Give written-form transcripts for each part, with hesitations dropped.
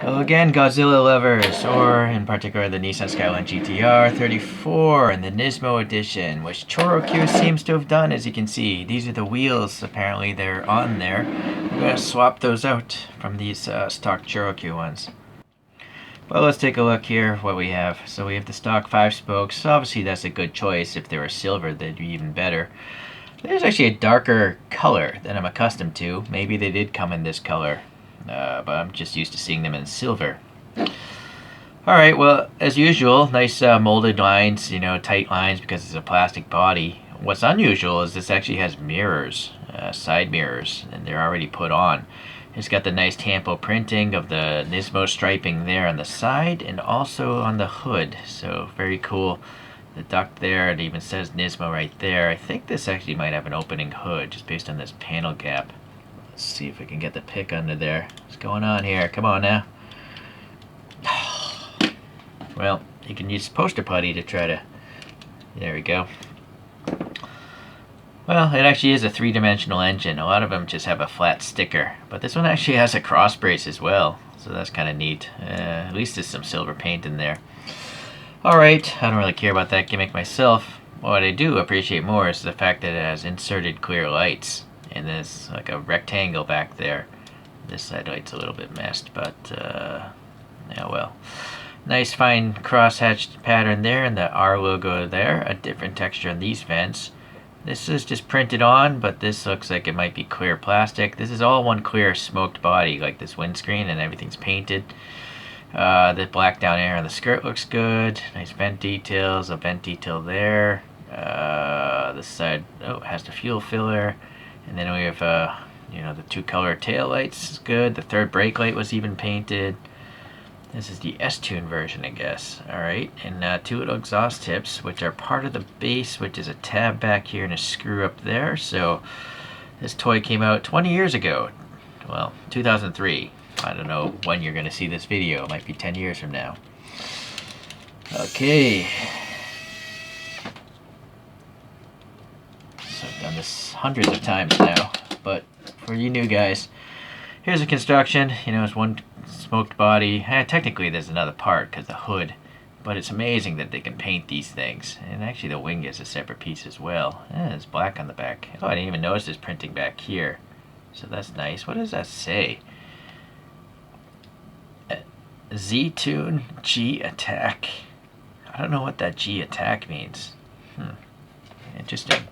Hello again, Godzilla lovers, or in particular the Nissan Skyline GTR 34 and the Nismo edition, which Choro-Q seems to have done, as you can see. These are the wheels, apparently they're on there. We're going to swap those out from these stock Choro-Q ones. Well, let's take a look here what we have. So we have the stock 5 spokes. Obviously that's a good choice. If they were silver, they'd be even better. There's actually a darker color than I'm accustomed to. Maybe they did come in this color. But I'm just used to seeing them in silver. Alright, well, as usual, nice molded lines, tight lines because it's a plastic body. What's unusual is this actually has mirrors, side mirrors, and they're already put on. It's got the nice tampo printing of the Nismo striping there on the side and also on the hood, so very cool. The duct there, it even says Nismo right there. I think this actually might have an opening hood just based on this panel gap. Let's see if we can get the pick under there. What's going on here? Come on now. Well, you can use poster putty to try to... There we go. Well, it actually is a three-dimensional engine. A lot of them just have a flat sticker. But this one actually has a cross brace as well. So that's kind of neat. At least there's some silver paint in there. Alright, I don't really care about that gimmick myself. What I do appreciate more is the fact that it has inserted clear lights. And there's like a rectangle back there. This side light's a little bit messed, but yeah, well. Nice fine cross-hatched pattern there, and the R logo there. A different texture on these vents. This is just printed on, but this looks like it might be clear plastic. This is all one clear smoked body, like this windscreen, and everything's painted. The black down here on the skirt looks good. Nice vent details, a vent detail there. This side has the fuel filler. And then we have, the two-color tail lights is good. The third brake light was even painted. This is the Ztune version, I guess. Alright, and two little exhaust tips, which are part of the base, which is a tab back here and a screw up there. So this toy came out 20 years ago. Well, 2003. I don't know when you're going to see this video. It might be 10 years from now. Okay. I've done this hundreds of times now, but for you new guys, here's a construction. It's one smoked body. Technically there's another part because the hood, but it's amazing that they can paint these things. And actually the wing is a separate piece as well. It's black on the back. Oh, I didn't even notice this printing back here, so that's nice. What does that say? Ztune G attack. I don't know what that G attack means. Interesting.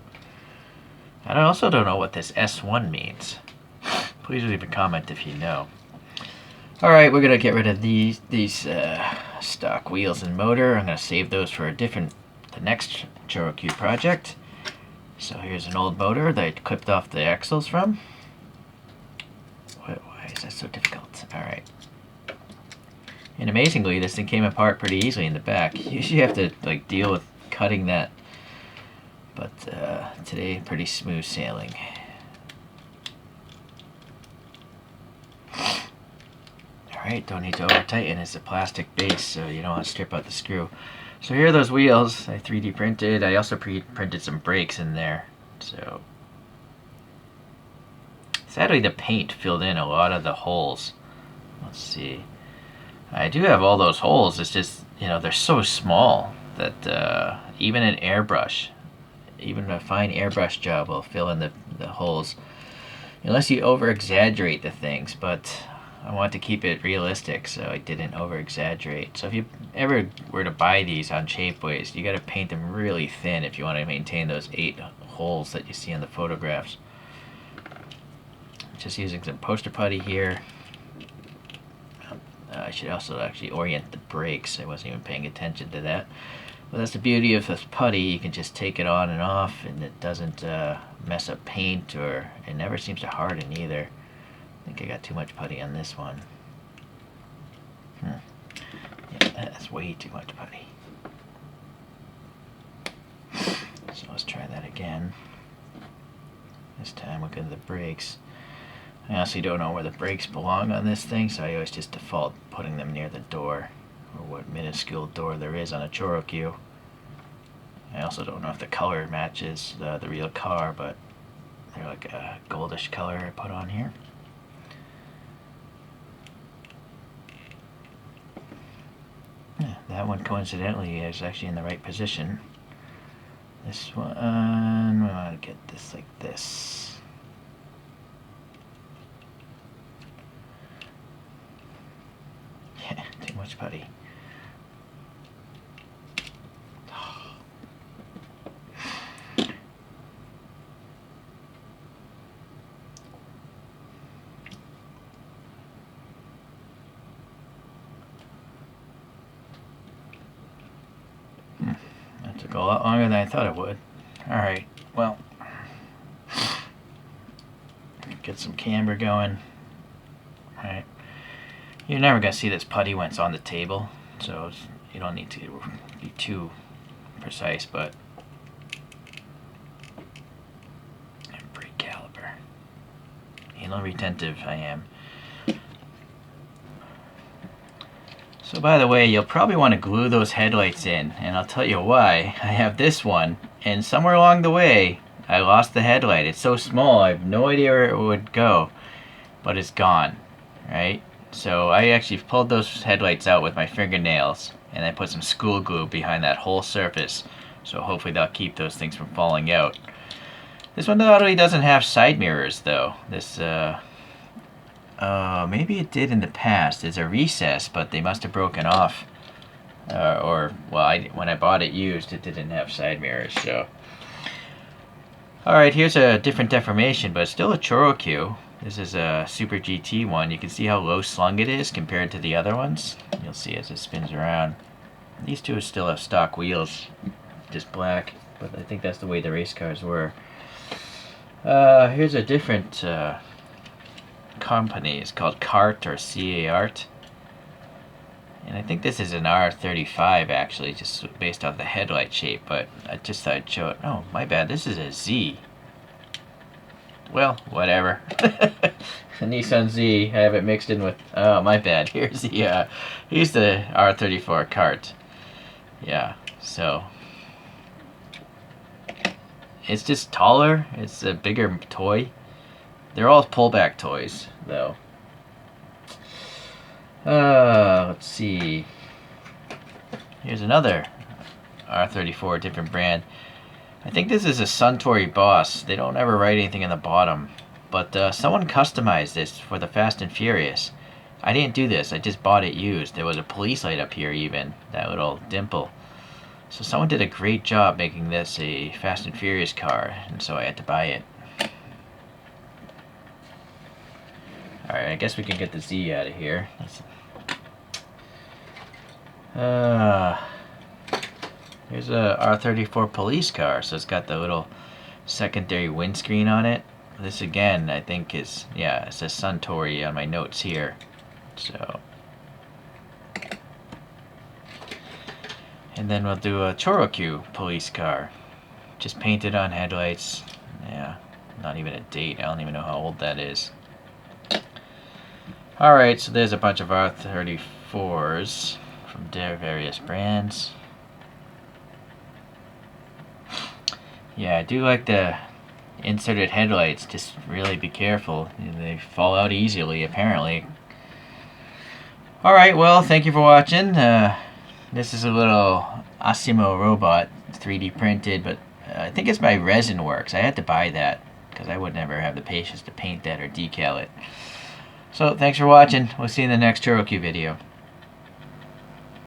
I also don't know what this S1 means. Please leave a comment if you know. Alright, we're going to get rid of these stock wheels and motor. I'm going to save those for the next ChoroQ project. So here's an old motor that I clipped off the axles from. Why is that so difficult? Alright. And amazingly, this thing came apart pretty easily in the back. Usually you have to deal with cutting that. But today, pretty smooth sailing. Alright, don't need to over tighten. It's a plastic base, so you don't want to strip out the screw. So here are those wheels I 3D printed. I also printed some brakes in there. So sadly the paint filled in a lot of the holes. Let's see. I do have all those holes. It's just, they're so small that even an airbrush, even a fine airbrush job will fill in the holes. Unless you over-exaggerate the things, but I want to keep it realistic, so I didn't over-exaggerate. So if you ever were to buy these on Shapeways, you got to paint them really thin if you want to maintain those 8 holes that you see in the photographs. Just using some poster putty here. I should also actually orient the brakes. I wasn't even paying attention to that. But that's the beauty of this putty. You can just take it on and off, and it doesn't mess up paint, or it never seems to harden either. I think I got too much putty on this one. Yeah, that's way too much putty. So let's try that again. This time look at the brakes. I honestly don't know where the brakes belong on this thing, so I always just default putting them near the door, or what minuscule door there is on a ChoroQ. I also don't know if the color matches the real car, but they're like a goldish color I put on here. that one coincidentally is actually in the right position. This one, we want to get this like this. Yeah, too much putty. That took a lot longer than I thought it would. Alright, well, get some camber going. Alright, you're never going to see this putty when it's on the table, so you don't need to be too precise, but brake caliper. Anal retentive I am. So by the way, you'll probably want to glue those headlights in, and I'll tell you why. I have this one, and somewhere along the way, I lost the headlight. It's so small, I have no idea where it would go, but it's gone, right? So I actually pulled those headlights out with my fingernails, and I put some school glue behind that whole surface, so hopefully that'll keep those things from falling out. This one totally doesn't have side mirrors, though. This, maybe it did in the past. There's a recess, but they must have broken off. When I bought it used, it didn't have side mirrors, so. Alright, here's a different deformation, but it's still a Choro-Q. This is a Super GT one. You can see how low slung it is compared to the other ones. You'll see as it spins around. These two still have stock wheels, just black, but I think that's the way the race cars were. Here's a different company. It's called CART or C-A-R-T. And I think this is an R35 actually, just based off the headlight shape, but I just thought I'd show it. Oh, my bad, this is a Z. Well, whatever. Nissan Z, I have it mixed in with, oh, my bad. Here's the R34 CART. Yeah, so it's just taller, it's a bigger toy. They're all pullback toys, though. Let's see. Here's another R34, different brand. I think this is a Suntory Boss. They don't ever write anything in the bottom. But someone customized this for the Fast and Furious. I didn't do this. I just bought it used. There was a police light up here even. That little dimple. So someone did a great job making this a Fast and Furious car. And so I had to buy it. Alright, I guess we can get the Z out of here. Here's a R34 police car, so it's got the little secondary windscreen on it. This again, I think is, yeah, it says Suntory on my notes here. So, and then we'll do a Choro-Q police car. Just painted on headlights. Yeah, not even a date. I don't even know how old that is. Alright, so there's a bunch of R34s from their various brands. Yeah, I do like the inserted headlights. Just really be careful. They fall out easily, apparently. Alright, well, thank you for watching. This is a little Asimo robot, 3D printed, but I think it's by Resin Works. I had to buy that because I would never have the patience to paint that or decal it. So, thanks for watching. We'll see you in the next ChoroQ video.